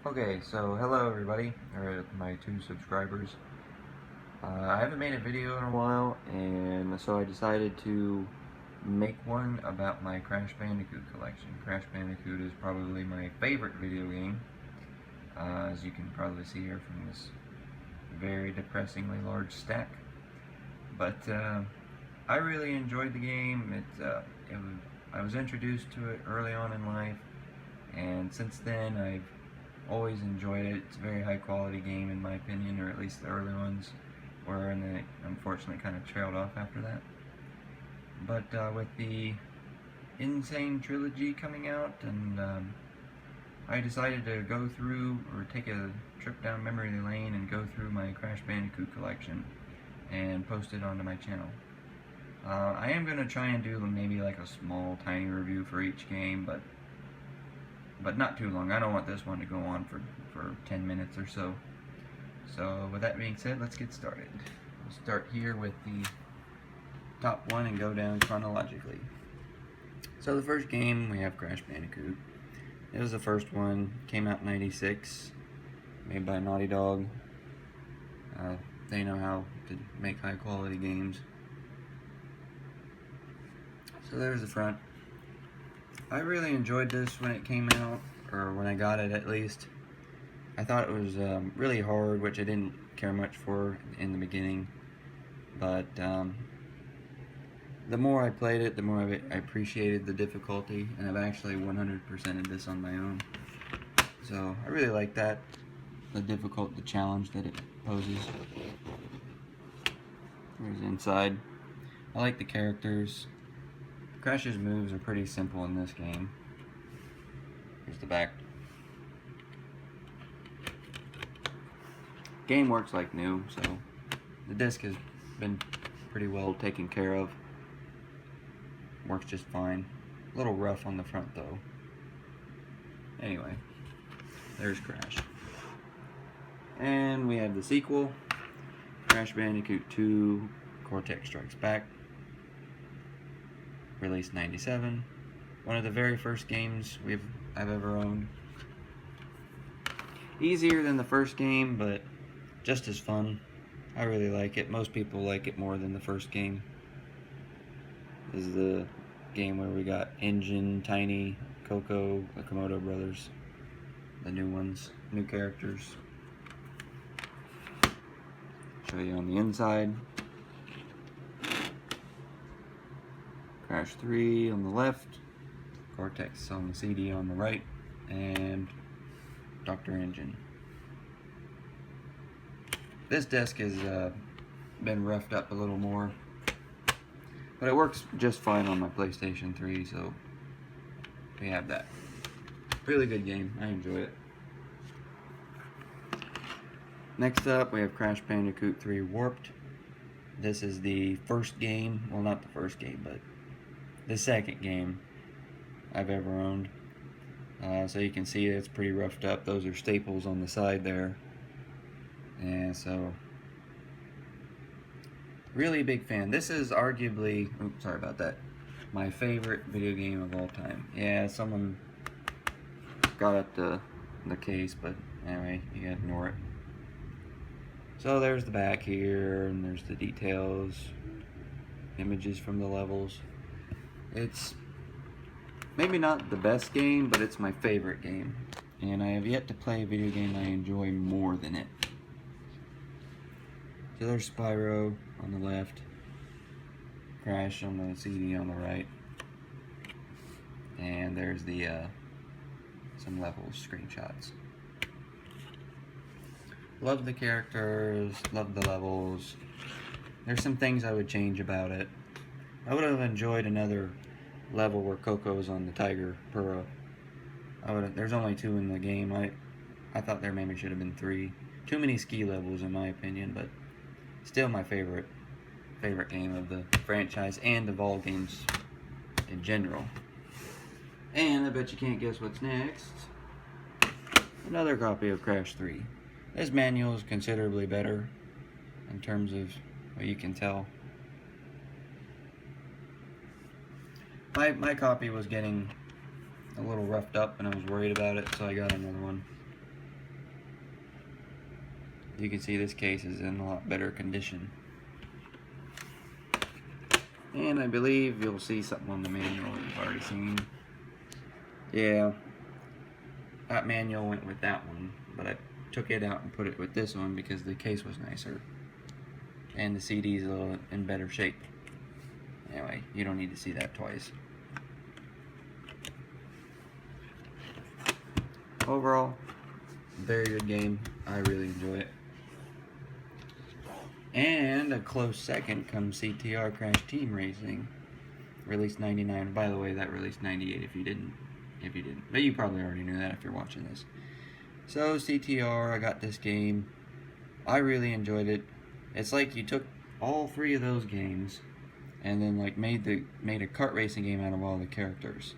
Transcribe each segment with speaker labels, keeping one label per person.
Speaker 1: Okay, so hello everybody, or my 2 subscribers. I haven't made a video in a while, and so I decided to make one about my Crash Bandicoot collection. Crash Bandicoot is probably my favorite video game, as you can probably see here from this very depressingly large stack. But I really enjoyed the game. I was introduced to it early on in life, and since then I've always enjoyed it. It's a very high quality game in my opinion, or at least the early ones were, and then it unfortunately kind of trailed off after that. But with the Insane trilogy coming out, and I decided to go through, or take a trip down memory lane and go through my Crash Bandicoot collection and post it onto my channel. I am going to try and do maybe like a small tiny review for each game, but not too long. I don't want this one to go on for 10 minutes or so. So with that being said, let's get started. We'll start here with the top one and go down chronologically. So the first game, we have Crash Bandicoot. It was the first one, came out in '96, made by Naughty Dog. They know how to make high quality games. So there's the front. I really enjoyed this when it came out, or when I got it at least. I thought it was really hard, which I didn't care much for in the beginning. But the more I played it, the more I appreciated the difficulty, and I've actually 100%ed this on my own. So I really like that, the challenge that it poses. There's the inside. I like the characters. Crash's moves are pretty simple in this game. Here's the back. Game works like new, so the disc has been pretty well taken care of. Works just fine. A little rough on the front though. Anyway, there's Crash. And we have the sequel, Crash Bandicoot 2, Cortex Strikes Back. Released '97. One of the very first games I've ever owned. Easier than the first game, but just as fun. I really like it. Most people like it more than the first game. This is the game where we got Engine, Tiny, Coco, the Komodo brothers. The new ones, new characters. Show you on the inside. Crash 3 on the left, Cortex on the CD on the right, and Dr. Engine. This disc has been roughed up a little more, but it works just fine on my PlayStation 3, so we have that. Really good game. I enjoy it. Next up, we have Crash Bandicoot 3 Warped. This is the first game, well, not the first game, but the second game I've ever owned. So you can see it's pretty roughed up. Those are staples on the side there. And so, really big fan. This is arguably, oops, sorry about that, my favorite video game of all time. Yeah, someone got up the case, but anyway, you gotta ignore it. So there's the back here, and there's the details, images from the levels. It's maybe not the best game, but it's my favorite game. And I have yet to play a video game I enjoy more than it. So there's Spyro on the left, Crash on the CD on the right, and there's the some levels, screenshots. Love the characters, love the levels. There's some things I would change about it. I would have enjoyed another level where Coco's on the Tiger Burro. There's only 2 in the game. I thought there maybe should have been 3. Too many ski levels in my opinion, but still my favorite game of the franchise and of all games in general. And I bet you can't guess what's next. Another copy of Crash 3. This manual is considerably better in terms of what you can tell. My copy was getting a little roughed up and I was worried about it, so I got another one. You can see this case is in a lot better condition. And I believe you'll see something on the manual that you've already seen. Yeah, that manual went with that one, but I took it out and put it with this one because the case was nicer. And the CD is a little in better shape. Anyway, you don't need to see that twice. Overall, very good game. I really enjoy it. And a close second comes CTR Crash Team Racing. Released 99. By the way, that released 98 if you didn't. But you probably already knew that if you're watching this. So CTR, I got this game. I really enjoyed it. It's like you took all three of those games and then like made a kart racing game out of all the characters.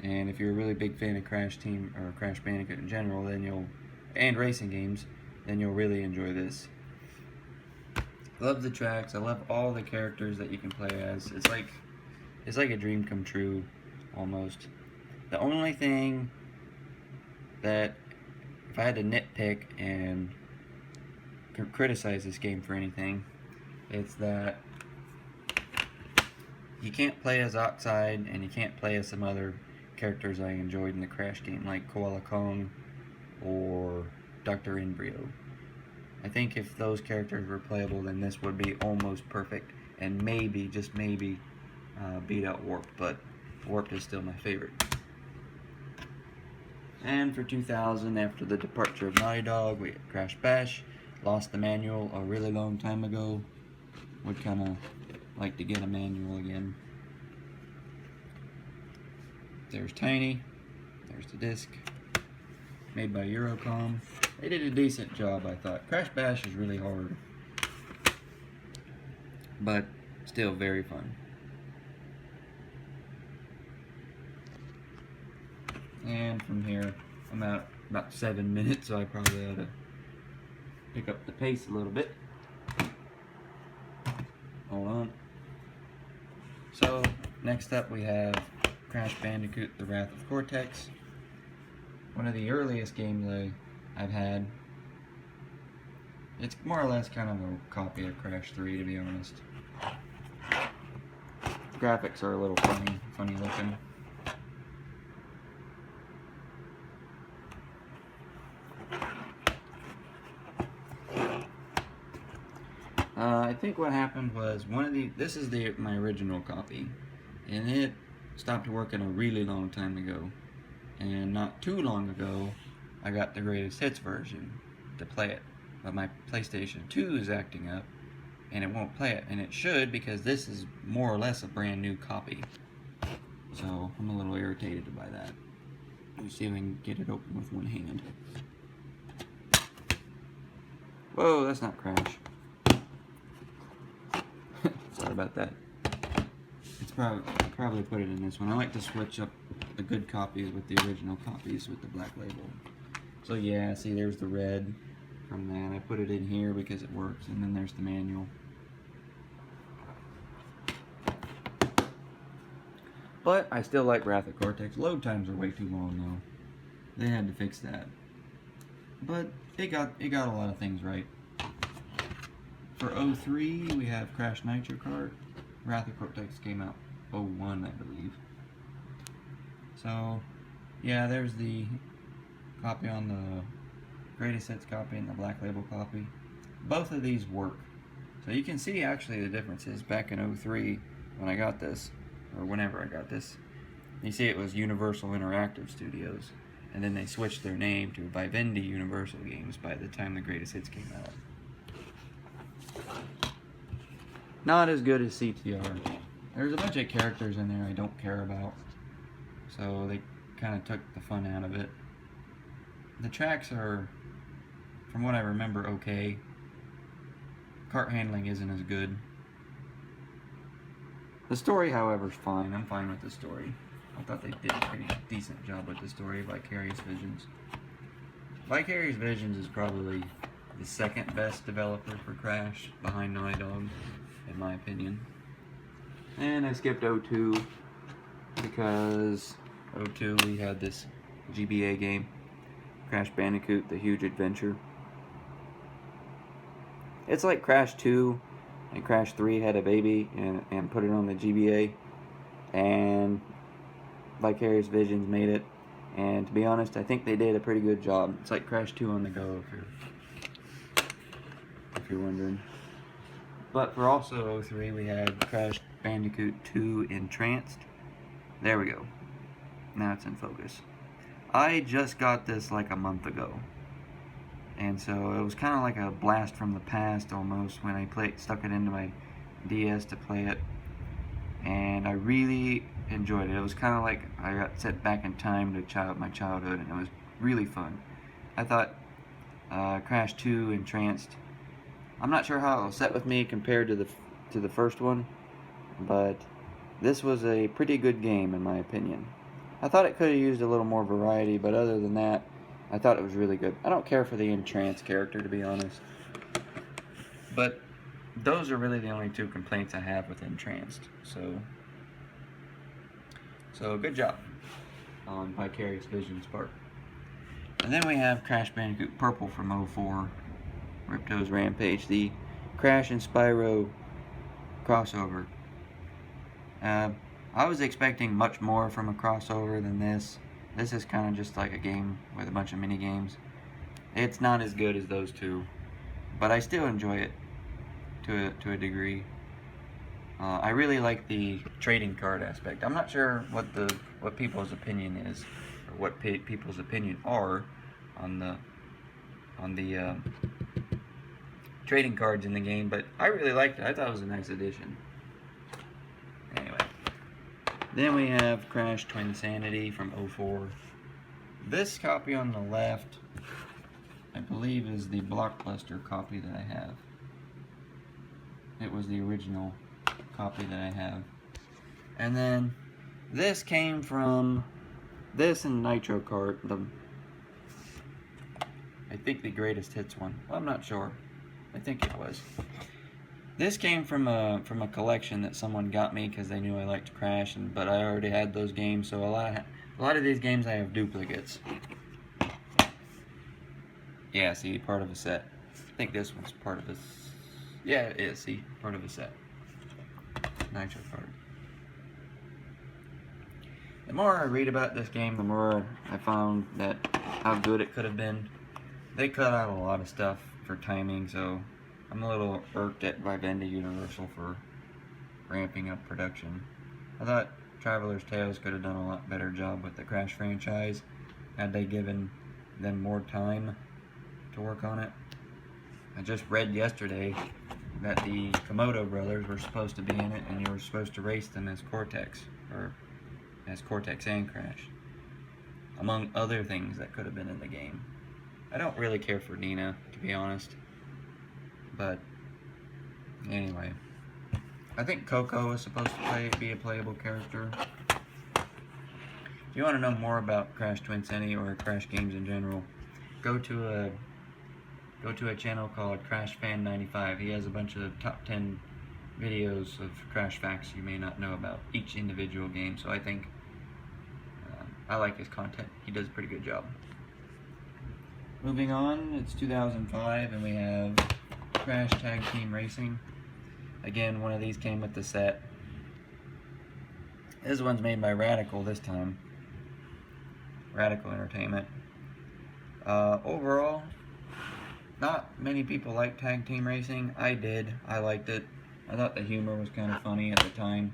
Speaker 1: And if you're a really big fan of Crash Team or Crash Bandicoot in general, then and racing games, then you'll really enjoy this. Love the tracks. I love all the characters that you can play as. It's like a dream come true, almost. The only thing that, if I had to nitpick and criticize this game for anything, it's that you can't play as Oxide and you can't play as some other characters I enjoyed in the Crash game, like Koala Kong or Dr. Embryo. I think if those characters were playable, then this would be almost perfect, and maybe, just maybe, beat out Warped, but Warped is still my favorite. And for 2000, after the departure of Naughty Dog, we had Crash Bash. Lost the manual a really long time ago. Would kind of like to get a manual again. There's Tiny. There's the disc. Made by Eurocom. They did a decent job, I thought. Crash Bash is really hard, but still very fun. And from here, I'm at about 7 minutes, so I probably ought to pick up the pace a little bit. Hold on. So, next up we have Crash Bandicoot, The Wrath of Cortex. One of the earliest games I've had. It's more or less kind of a copy of Crash 3, to be honest. The graphics are a little funny looking. I think what happened was this is my original copy, and it stopped working a really long time ago. And not too long ago, I got the greatest hits version to play it. But my PlayStation 2 is acting up, and it won't play it. And it should, because this is more or less a brand new copy. So I'm a little irritated by that. Let me see if I can get it open with one hand. Whoa, that's not Crash. Sorry about that. I'll probably put it in this one. I like to switch up the good copies with the original copies with the black label. So yeah, see, there's the red from that. I put it in here because it works, and then there's the manual. But I still like Wrath of Cortex. Load times are way too long though. They had to fix that. But it got a lot of things right. For 03, we have Crash Nitro Kart. Wrath of Cortex came out 01, I believe. So, yeah, there's the copy on the greatest hits copy and the black label copy. Both of these work. So you can see actually the differences back in 03 when I got this, or whenever I got this. You see it was Universal Interactive Studios, and then they switched their name to Vivendi Universal Games by the time the greatest hits came out. Not as good as CTR. There's a bunch of characters in there I don't care about, so they kind of took the fun out of it. The tracks are, from what I remember, okay. Kart handling isn't as good. The story, however, is fine. I'm fine with the story. I thought they did a pretty decent job with the story. Vicarious Visions. Vicarious Visions is probably the second best developer for Crash, behind Naughty Dog, in my opinion. And I skipped 02 because 02 we had this GBA game, Crash Bandicoot, The Huge Adventure. It's like Crash 2 and Crash 3 had a baby and put it on the GBA, and Vicarious Visions made it. And to be honest, I think they did a pretty good job. It's like Crash 2 on the go, if you're wondering. But for also 03, we had Crash Bandicoot 2 N-Tranced. There we go. Now it's in focus. I just got this like a month ago, and so it was kind of like a blast from the past almost when I stuck it into my DS to play it, and I really enjoyed it. It was kind of like I got set back in time to my childhood, and it was really fun. I thought Crash 2 Entranced, I'm not sure how it was set with me compared to the first one, but this was a pretty good game in my opinion. I thought it could have used a little more variety, but other than that, I thought it was really good. I don't care for the N-Tranced character, to be honest. But those are really the only two complaints I have with N-Tranced. So good job on Vicarious Visions' part. And then we have Crash Bandicoot Purple from 04, Ripto's Rampage, the Crash and Spyro crossover. I was expecting much more from a crossover than this. This is kind of just like a game with a bunch of mini games. It's not as good as those two, but I still enjoy it to a degree. I really like the trading card aspect. I'm not sure what people's opinion is, or what people's opinion are on the trading cards in the game, but I really liked it. I thought it was a nice addition. Anyway, then we have Crash Twinsanity from 04. This copy on the left, I believe, is the Blockbuster copy that I have. It was the original copy that I have. And then this came from this and Nitro Kart, I think the greatest hits one. Well, I'm not sure. I think it was. This came from a collection that someone got me because they knew I liked Crash, but I already had those games, so a lot of these games I have duplicates. Yeah, see, part of a set. I think this one's part of a... Yeah, it is, see, part of a set. Nitro Kart. The more I read about this game, the more I found that how good it could have been. They cut out a lot of stuff for timing, so I'm a little irked at Vivendi Universal for ramping up production. I thought Traveler's Tales could have done a lot better job with the Crash franchise had they given them more time to work on it. I just read yesterday that the Komodo brothers were supposed to be in it, and you were supposed to race them as Cortex, or as Cortex and Crash, among other things that could have been in the game. I don't really care for Nina, to be honest, but anyway, I think Coco is supposed to be a playable character. If you want to know more about Crash Twinsanity or Crash games in general, go to a channel called Crash Fan 95. He has a bunch of top 10 videos of Crash facts you may not know about each individual game, so I think I like his content. He does a pretty good job. Moving on, it's 2005, and we have Crash Tag Team Racing. Again, one of these came with the set. This one's made by Radical this time. Radical Entertainment. Overall, not many people like Tag Team Racing. I did. I liked it. I thought the humor was kind of funny at the time.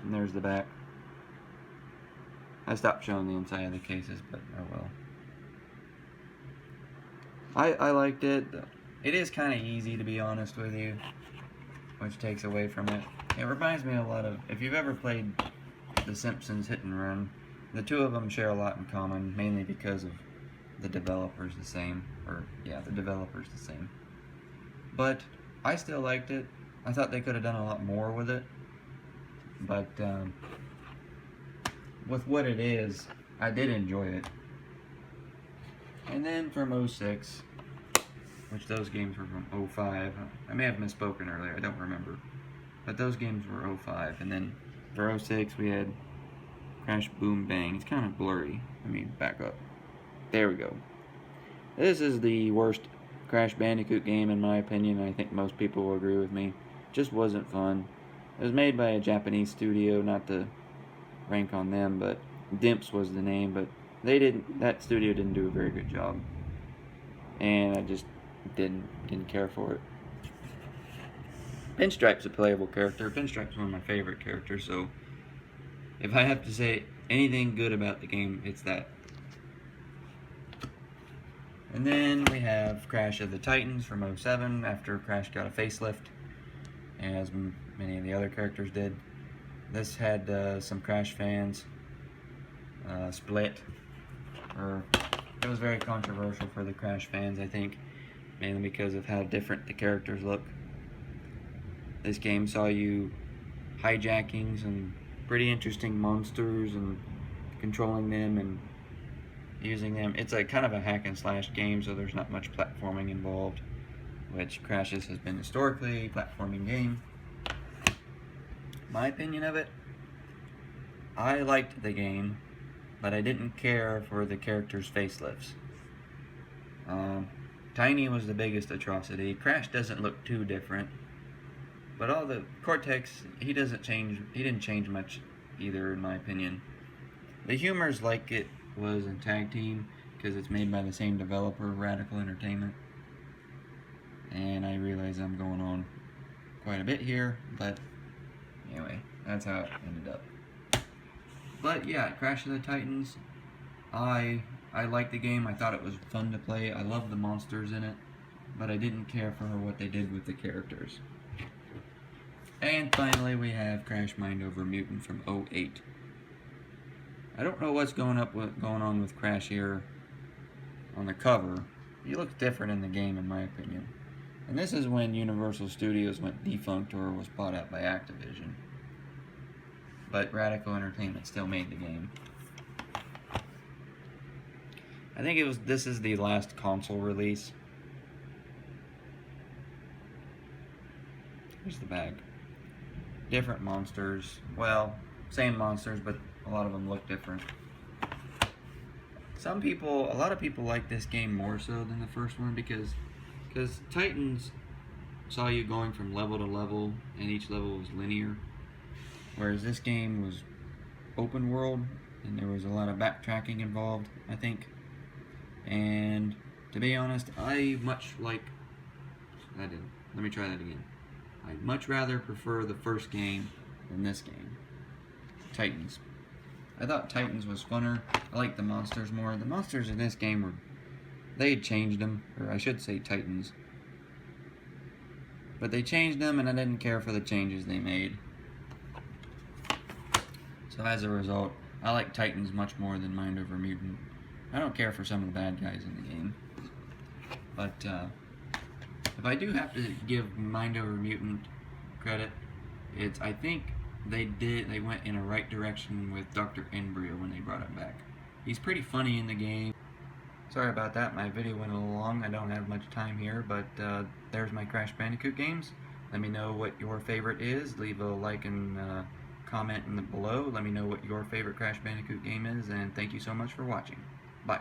Speaker 1: And there's the back. I stopped showing the inside of the cases, but oh well. I liked it. It is kind of easy, to be honest with you, which takes away from it. It reminds me a lot of, if you've ever played The Simpsons Hit and Run, the two of them share a lot in common, mainly because of the developers the same. The developers the same. But I still liked it. I thought they could have done a lot more with it. But with what it is, I did enjoy it. And then from 06, which those games were from 05. I may have misspoken earlier, I don't remember. But those games were 05. And then for 06, we had Crash Boom Bang. It's kind of blurry. Let me back up. There we go. This is the worst Crash Bandicoot game in my opinion, and I think most people will agree with me. Just wasn't fun. It was made by a Japanese studio, not to rank on them, but Dimps was the name, but that studio didn't do a very good job. And I just didn't care for it. Pinstripe's a playable character. Pinstripe's one of my favorite characters, so if I have to say anything good about the game, it's that. And then we have Crash of the Titans from 07, after Crash got a facelift, as many of the other characters did. This had some Crash fans split, or it was very controversial for the Crash fans, I think, mainly because of how different the characters look. This game saw you hijacking some pretty interesting monsters and controlling them and using them. It's a kind of a hack and slash game, so there's not much platforming involved, which Crash's has been historically a platforming game. My opinion of it, I liked the game, but I didn't care for the characters' facelifts. Tiny was the biggest atrocity. Crash doesn't look too different, but all the Cortex, he didn't change much either, in my opinion. The humor's like it was in Tag Team, because it's made by the same developer, Radical Entertainment. And I realize I'm going on quite a bit here, but anyway, that's how it ended up. But yeah, Crash of the Titans, I liked the game. I thought it was fun to play. I loved the monsters in it, but I didn't care for what they did with the characters. And finally, we have Crash Mind Over Mutant from 08. I don't know what's going on with Crash here on the cover. He looks different in the game, in my opinion. And this is when Universal Studios went defunct or was bought out by Activision. But Radical Entertainment still made the game. I think this is the last console release. Here's the bag. Different monsters. Well, same monsters, but a lot of them look different. A lot of people like this game more so than the first one because Titans saw you going from level to level, and each level was linear, whereas this game was open world, and there was a lot of backtracking involved, I think. And to be honest, Let me try that again. I'd much rather prefer the first game than this game, Titans. I thought Titans was funner. I liked the monsters more. The monsters in this game they had changed them, or I should say Titans. But they changed them, and I didn't care for the changes they made. So as a result, I like Titans much more than Mind Over Mutant. I don't care for some of the bad guys in the game. But if I do have to give Mind Over Mutant credit, I think they went in a right direction with Dr. Embryo when they brought him back. He's pretty funny in the game. Sorry about that, my video went a little long. I don't have much time here, but there's my Crash Bandicoot games. Let me know what your favorite is. Leave a like and comment below. Let me know what your favorite Crash Bandicoot game is, and thank you so much for watching. Bye.